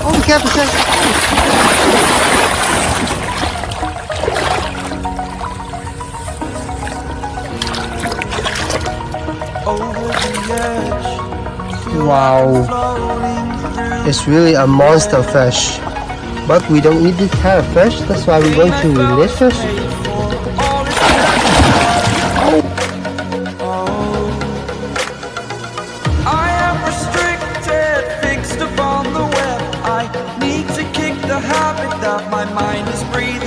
Oh, we have the chest. Wow. It's really a monster fish. But we don't need this kind of fish, that's why we're going to release fish. I am restricted, fixed upon the web. I need to kick the habit that my mind is breathing.